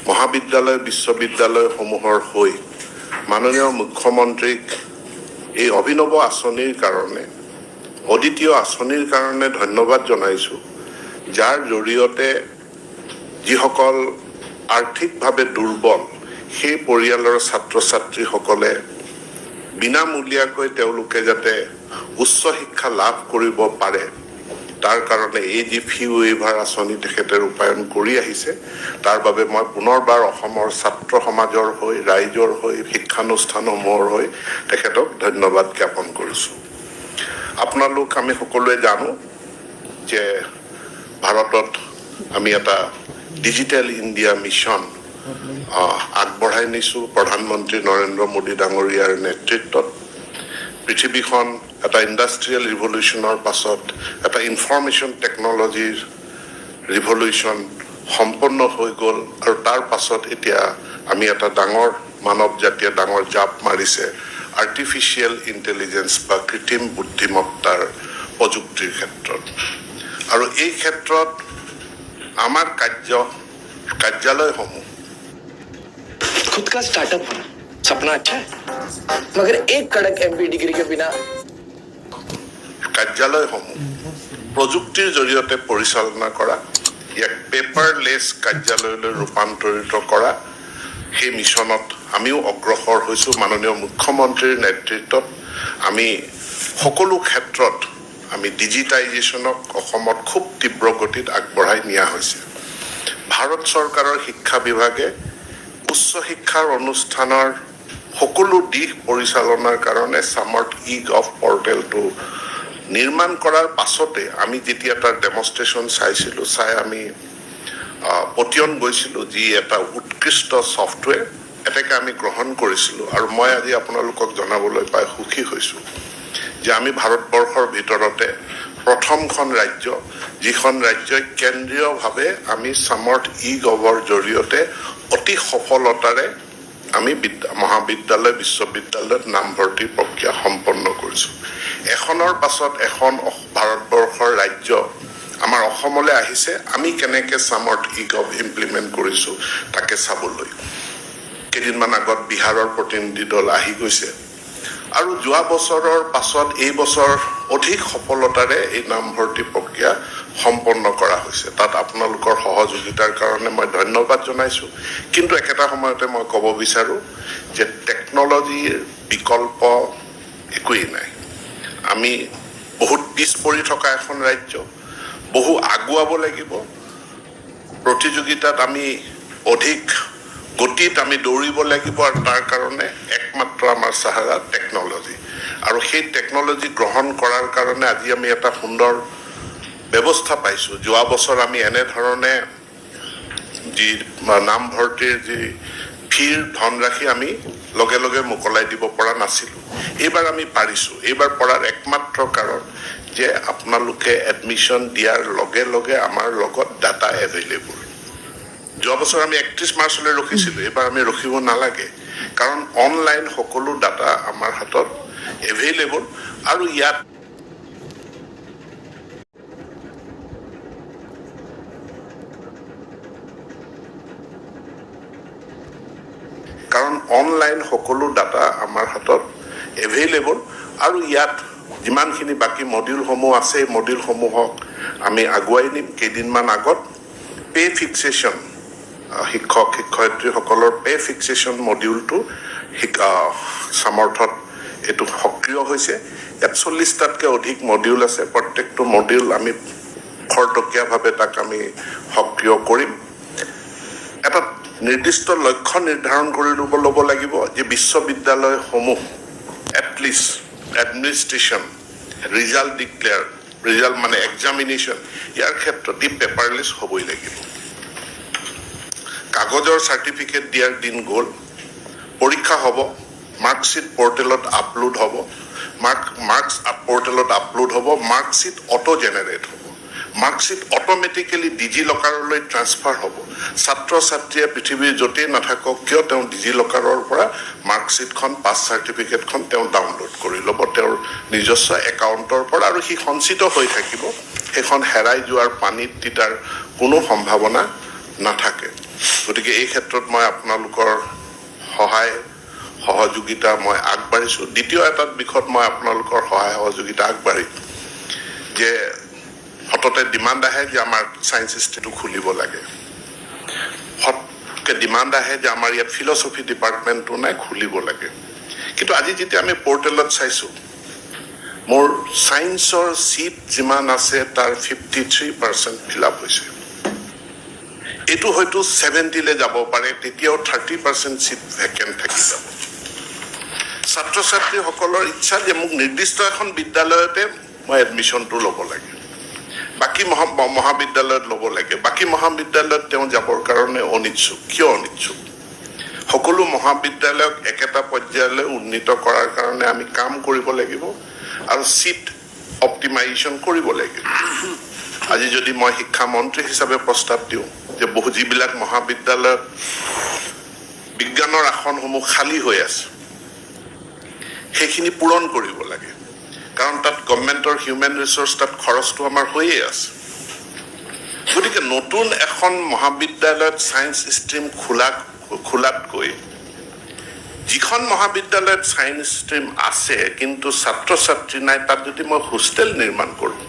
মহাবিদ্যালয় বিশ্ববিদ্যালয়সমূহৰ হৈ মাননীয় মুখ্যমন্ত্ৰীক এই অভিনৱ আঁচনিৰ কাৰণে অদ্বিতীয় আঁচনিৰ কাৰণে ধন্যবাদ জনাইছোঁ, যাৰ জৰিয়তে যিসকল আৰ্থিকভাৱে দুৰ্বল সেই পৰিয়ালৰ ছাত্ৰ ছাত্ৰীসকলে বিনামূলীয়াকৈ তেওঁলোকে যাতে উচ্চ শিক্ষা লাভ কৰিব পাৰে, তাৰ কাৰণে এই যি ফি ৱেইভাৰ আঁচনি তেখেতে ৰূপায়ণ কৰি আহিছে, তাৰ বাবে মই পুনৰবাৰ অসমৰ ছাত্ৰ সমাজৰ হৈ ৰাইজৰ হৈ শিক্ষানুষ্ঠানসমূহৰ হৈ তেখেতক ধন্যবাদ জ্ঞাপন কৰিছোঁ। আপোনালোক আমি সকলোৱে জানো যে ভাৰতত আমি এটা ডিজিটেল ইণ্ডিয়া মিছন আগবঢ়াই নিছোঁ প্ৰধানমন্ত্ৰী নৰেন্দ্ৰ মোদী ডাঙৰীয়াৰ নেতৃত্বত। পৃথিৱীখন এটা ইণ্ডাষ্ট্ৰিয়েল ৰিভলিউশ্যনৰ পাছত এটা ইনফৰমেশ্যন টেকনলজিৰ ৰিভলিউশ্যন সম্পন্ন হৈ গ'ল, আৰু তাৰ পাছত এতিয়া আমি এটা ডাঙৰ মানৱ জাতিয়ে ডাঙৰ জাপ মাৰিছে আৰ্টিফিচিয়েল ইণ্টেলিজেঞ্চ বা কৃত্ৰিম বুদ্ধিমত্তাৰ প্ৰযুক্তিৰ ক্ষেত্ৰত। আৰু এই ক্ষেত্ৰত আমাৰ কাৰ্যালয়সমূহ खुद का स्टार्टअप होना सपना अच्छा है, मगर एक कड़क एमबीए डिग्री के बिना কাৰ্যালয়সমূহ প্ৰযুক্তিৰ জৰিয়তে পৰিচালনা কৰা, ইয়াক পেপাৰলেছ কাৰ্যালয়লৈ ৰূপান্তৰিত কৰা, সেই মিছনত আমিও অগ্ৰসৰ হৈছোঁ। মাননীয় মুখ্যমন্ত্ৰীৰ নেতৃত্বত আমি সকলো ক্ষেত্ৰত আমি ডিজিটাইজেশ্যনক অসমত খুব তীব্ৰ গতিত আগবঢ়াই নিয়া হৈছে। ভাৰত চৰকাৰৰ শিক্ষা বিভাগে উচ্চ শিক্ষাৰ অনুষ্ঠানৰ সকলো দিশ পৰিচালনাৰ কাৰণে সামৰ্থ ই-গভ পৰ্টেলটো নিৰ্মাণ কৰাৰ পাছতে আমি যেতিয়া তাৰ ডেমনষ্ট্ৰেশ্যন চাইছিলোঁ, চাই আমি পতিয়ন গৈছিলোঁ, যি এটা উৎকৃষ্ট ছফ্টৱেৰ এটাকে আমি গ্ৰহণ কৰিছিলোঁ। আৰু মই আজি আপোনালোকক জনাবলৈ পাই সুখী হৈছোঁ যে আমি ভাৰতবৰ্ষৰ ভিতৰতে প্ৰথমখন ৰাজ্য, যিখন ৰাজ্যই কেন্দ্ৰীয়ভাৱে আমি সামৰ্থ ই-গভৰ জৰিয়তে অতি সফলতাৰে আমি মহাবিদ্যালয় বিশ্ববিদ্যালয়ত নামভৰ্তিৰ প্ৰক্ৰিয়া সম্পন্ন কৰিছোঁ। এখনৰ পাছত এখন ভাৰতবৰ্ষৰ ৰাজ্য আমাৰ অসমলৈ আহিছে, আমি কেনেকৈ সামৰ্থ ই-গভ ইমপ্লিমেণ্ট কৰিছোঁ তাকে চাবলৈ। কেইদিনমান আগত বিহাৰৰ প্ৰতিনিধি দল আহি গৈছে, আৰু যোৱা বছৰৰ পাছত এই বছৰ অধিক সফলতাৰে এই নামভৰ্তি প্ৰক্ৰিয়া সম্পন্ন কৰা হৈছে। তাত আপোনালোকৰ সহযোগিতাৰ কাৰণে মই ধন্যবাদ জনাইছোঁ। কিন্তু একেটা সময়তে মই ক'ব বিচাৰোঁ যে টেকনলজিৰ বিকল্প একোৱেই নাই। আমি বহুত পিছ পৰি থকা এখন ৰাজ্য, বহু আগুৱাব লাগিব। প্ৰতিযোগিতাত আমি অধিক গতিত আমি দৌৰিব লাগিব, আৰু তাৰ কাৰণে একমাত্ৰ আমাৰ চাহাৰা টেকনলজি। আৰু সেই টেকনলজি গ্ৰহণ কৰাৰ কাৰণে আজি আমি এটা সুন্দৰ ব্যৱস্থা পাইছোঁ। যোৱা বছৰ আমি এনেধৰণে যি নামভৰ্তিৰ যি ফিৰ ধনৰাশি আমি লগে লগে মোকলাই দিব পৰা নাছিলোঁ, এইবাৰ আমি পাৰিছোঁ। এইবাৰ পৰাৰ একমাত্ৰ কাৰণ যে আপোনালোকে এডমিশ্যন দিয়াৰ লগে লগে আমাৰ লগত ডাটা এভেইলেবল। যোৱা বছৰ আমি 31 মাৰ্চলৈ ৰখিছিলোঁ, এইবাৰ আমি ৰখিব নালাগে, কাৰণ অনলাইন সকলো ডাটা আমাৰ হাতত এভেইলেবল। আৰু ইয়াত যিমানখিনি বাকী মডিউলসমূহ আছে, এই মডিউলসমূহক আমি আগুৱাই নিম। কেইদিনমান আগত পে ফিক্সেশ্যন, শিক্ষক শিক্ষয়িত্ৰীসকলৰ পে ফিক্সেশ্যন মডিউলটো সামৰ্থত এইটো সক্ৰিয় হৈছে। 41টাতকৈ অধিক মডিউল আছে। প্ৰত্যেকটো মডিউল আমি খৰতকীয়াভাৱে তাক আমি সক্ৰিয় কৰিম। এটা নিৰ্দিষ্ট লক্ষ্য নিৰ্ধাৰণ কৰি ল'ব লাগিব যে বিশ্ববিদ্যালয়সমূহ at least administration, result declare, result মানে এক্সামিনেশ্যন, ইয়াৰ ক্ষেত্ৰত ই পেপাৰলেছ হ'বই লাগিব। কাগজৰ চাৰ্টিফিকেট দিয়াৰ দিন গ'ল। পৰীক্ষা হ'ব, মাৰ্কশ্বিট পৰ্টেলত আপলোড হ'ব, মাৰ্কশ্বিট অটো জেনেৰেট হ'ব, মাৰ্কশ্বিট অট'মেটিকেলি ডিজি লকাৰলৈ ট্ৰান্সফাৰ হ'ব। ছাত্ৰ ছাত্ৰীয়ে পৃথিৱীৰ য'তেই নাথাকক কিয় তেওঁ ডিজি লকাৰৰ পৰা মাৰ্কশ্বিটখন, পাছ চাৰ্টিফিকেটখন তেওঁ ডাউনলোড কৰি ল'ব তেওঁৰ নিজস্ব একাউণ্টৰ পৰা, আৰু সি সঞ্চিত হৈ থাকিব। সেইখন হেৰাই যোৱাৰ পানীত তিতাৰ কোনো সম্ভাৱনা নাথাকে। গতিকে এই ক্ষেত্ৰত মই আপোনালোকৰ সহায় সহযোগিতা মই আগবাঢ়িছোঁ দ্বিতীয় এটা বিষয়ত মই আপোনালোকৰ সহায় সহযোগিতা আগবাঢ়িম যে হঠাতে ডিমাণ্ড আহে যে আমাৰ সায়েন্স ইনষ্টিটিউট খুলিব লাগে হঠাতে ডিমাণ্ড আহে যে আমাৰ ইয়াত ফিলচফি ডিপাৰ্টমেণ্টটো নাই খুলিব লাগে কিন্তু আজি যেতিয়া আমি পৰ্টেলত চাইছোঁ মোৰ সায়েন্সৰ সিট যিমান আছে তাৰ 53% ফিল আপ হৈছে এইটো হয়তো 70 লে যাব পাৰে তেতিয়াও 30% সিট ভেকেন্ট থাকি যাব ছাত্ৰ ছাত্ৰীসকলৰ ইচ্ছা যে মোক নিৰ্দিষ্ট এখন বিদ্যালয়তে মই এডমিশ্যনটো ল'ব লাগে বাকি মহাবিদ্যালয়ত ল'ব লাগে বাকি মহাবিদ্যালয়ত তেওঁ যাবৰ কাৰণে অনিচ্ছুক কিয় অনিচ্ছুক সকলো মহাবিদ্যালয়ক একেটা পৰ্যায়লৈ উন্নীত কৰাৰ কাৰণে আমি কাম কৰিব লাগিব আৰু সিট অপটিমাইজেশ্যন কৰিব লাগিব আজি যদি মই শিক্ষা মন্ত্ৰী হিচাপে প্ৰস্তাৱ দিওঁ যে বহু যিবিলাক মহাবিদ্যালয়ত বিজ্ঞানৰ আসনসমূহ খালী হৈ আছে সেইখিনি পূৰণ কৰিব লাগে কাৰণ তাত গভৰ্ণমেণ্টৰ হিউমেন ৰিসোৰ্স তাত খৰচটো আমাৰ হৈয়ে আছে গতিকে নতুন এখন মহাবিদ্যালয়ত সায়েন্স ষ্ট্ৰীম খোলাতকৈ যিখন মহাবিদ্যালয়ত সায়েন্স ষ্ট্ৰীম আছে কিন্তু ছাত্ৰ ছাত্ৰী নাই তাত যদি মই হোষ্টেল নিৰ্মাণ কৰোঁ